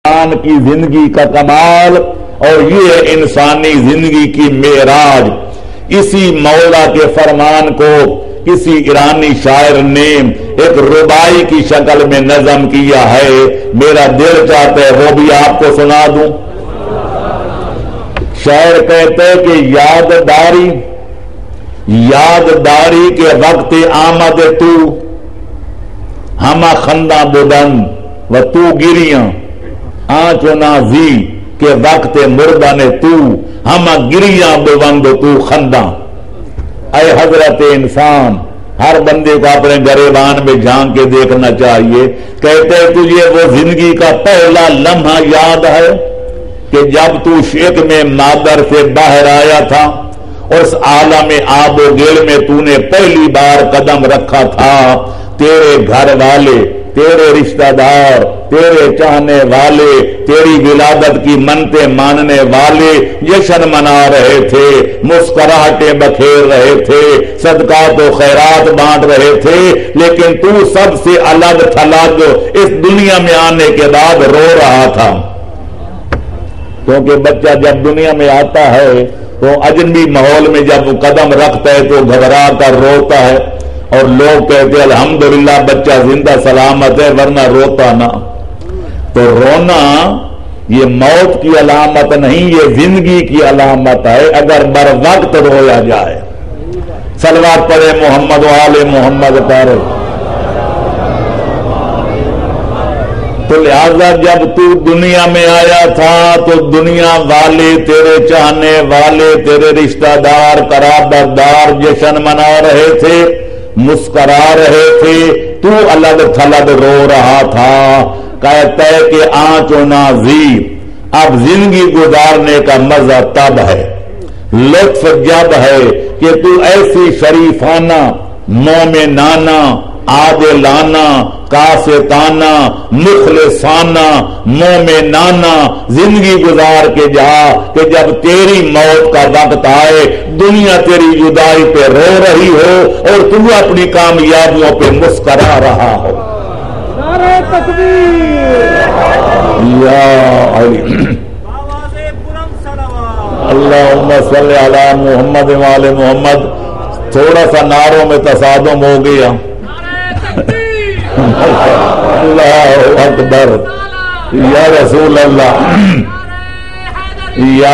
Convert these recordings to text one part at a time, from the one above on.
انسان کی زندگی کا کمال اور یہ ہے انسانی زندگی کی معراج۔ اسی مولا کے فرمان کو کسی ایرانی شاعر نے ایک ربائی کی شکل میں نظم کیا ہے، میرا دل چاہتا ہے وہ بھی آپ کو سنا دوں۔ شاعر کہتے ہیں کہ یادداری کے وقت آمد تو ہما خندہ بدن و تو گریاں آنچ و نازی کے وقت مردہ نے تو ہما گریاں ببند تو خندہ۔ اے حضرت انسان، ہر بندے کو اپنے گریبان میں جھانک کے دیکھنا چاہیے۔ کہتے ہیں تجھے وہ زندگی کا پہلا لمحہ یاد ہے کہ جب تو شیخ میں مادر سے باہر آیا تھا اور اس عالم آب و گل میں تو نے پہلی بار قدم رکھا تھا، تیرے گھر والے، تیرے رشتہ دار، تیرے چاہنے والے، تیری ولادت کی منتیں ماننے والے جشن منا رہے تھے، مسکراہٹیں بکھیر رہے تھے، صدقات و خیرات بانٹ رہے تھے، لیکن تو سب سے الگ تھلگ اس دنیا میں آنے کے بعد رو رہا تھا۔ کیونکہ بچہ جب دنیا میں آتا ہے تو اجنبی ماحول میں جب وہ قدم رکھتا ہے تو گھبرا کر روتا ہے، اور لوگ کہتے ہیں الحمدللہ بچہ زندہ سلامت ہے ورنہ روتا نہ۔ تو رونا یہ موت کی علامت نہیں، یہ زندگی کی علامت ہے اگر بر وقت رویا جائے۔ صلوات پڑھے محمد و آل محمد پر۔ تو لہذا جب تو دنیا میں آیا تھا تو دنیا والے، تیرے چاہنے والے، تیرے رشتہ دار، قرابت دار جشن منا رہے تھے، مسکرا رہے تھے، تو الگ تھلگ رو رہا تھا۔ کہتا ہے کہ آنچ و نازیر، اب زندگی گزارنے کا مزہ تب ہے، لطف جب ہے کہ تو ایسی شریفانہ، مومنانہ، عادلانہ، کاسطانہ، مخلصانہ، مومنانہ زندگی گزار کے جا کہ جب تیری موت کا وقت آئے دنیا تیری جدائی پہ رو رہی ہو اور تو اپنی کامیابیوں پہ مسکرا رہا ہو۔ نعرہ تکبیر، یا علی، اللہم صلی علی محمد و آل محمد۔ تھوڑا سا نعروں میں تصادم ہو گیا۔ اللہ اکبر، یا رسول اللہ، یا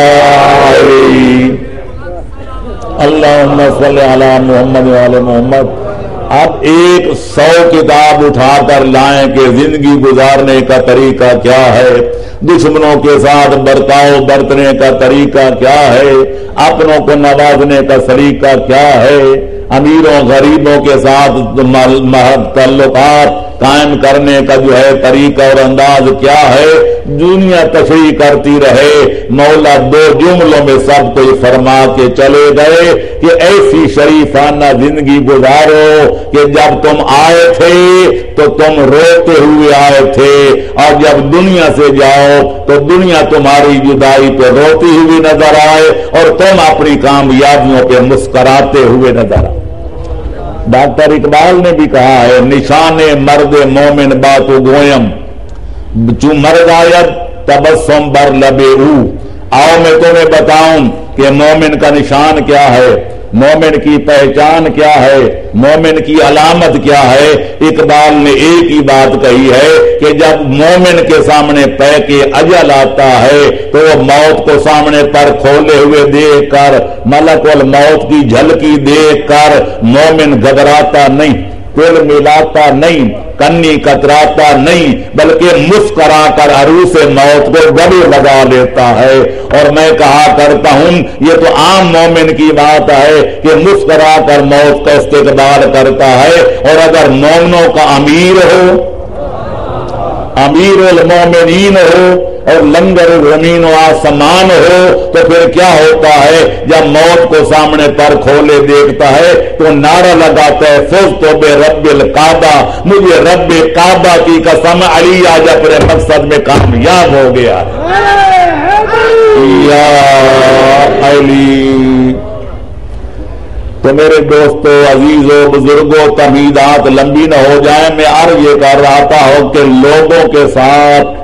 علی، اللہم صلی علی محمد و آل محمد۔ اب 100 کتاب اٹھا کر لائیں کہ زندگی گزارنے کا طریقہ کیا ہے، دشمنوں کے ساتھ برتاؤ برتنے کا طریقہ کیا ہے، اپنوں کو نوازنے کا طریقہ کیا ہے، امیروں غریبوں کے ساتھ تعلقات قائم کرنے کا جو ہے طریقہ اور انداز کیا ہے، دنیا تشریح کرتی رہے۔ مولا 2 جملوں میں سب کو فرما کے چلے گئے کہ ایسی شریفانہ زندگی گزارو کہ جب تم آئے تھے تو تم روتے ہوئے آئے تھے، اور جب دنیا سے جاؤ تو دنیا تمہاری جدائی پہ روتی ہوئی نظر آئے اور تم اپنی کامیابیوں پہ مسکراتے ہوئے نظر آئے۔ ڈاکٹر اقبال نے بھی کہا ہے، نشان مرد مومن باتو گویم چو مرد آید تبسم بر لبے او۔ آؤ میں تمہیں بتاؤں کہ مومن کا نشان کیا ہے، مومن کی پہچان کیا ہے، مومن کی علامت کیا ہے۔ اقبال نے ایک ہی بات کہی ہے کہ جب مومن کے سامنے پے کے اجل آتا ہے تو وہ موت کو سامنے پر کھولے ہوئے دیکھ کر، ملک الموت کی جھلکی دیکھ کر مومن گھبراتا نہیں، دل ملاتا نہیں، کنی کتراتا نہیں، بلکہ مسکرا کر عروس موت کو گلے لگا لیتا ہے۔ اور میں کہا کرتا ہوں یہ تو عام مومن کی بات ہے کہ مسکرا کر موت کا استقبال کرتا ہے، اور اگر مومنوں کا امیر ہو، امیر المومنین ہو اور لنگر زمین و آسمان ہو تو پھر کیا ہوتا ہے؟ جب موت کو سامنے پر کھولے دیکھتا ہے تو نعرہ لگاتا ہے فزت برب الکعبہ، مجھے رب کعبہ کی قسم علی آج اپنے مقصد میں کامیاب ہو گیا۔ یا علی۔ تو میرے دوستو، عزیزو، بزرگوں، تمہیدات لمبی نہ ہو جائیں، میں عرض یہ کر رہا تھا کہ لوگوں کے ساتھ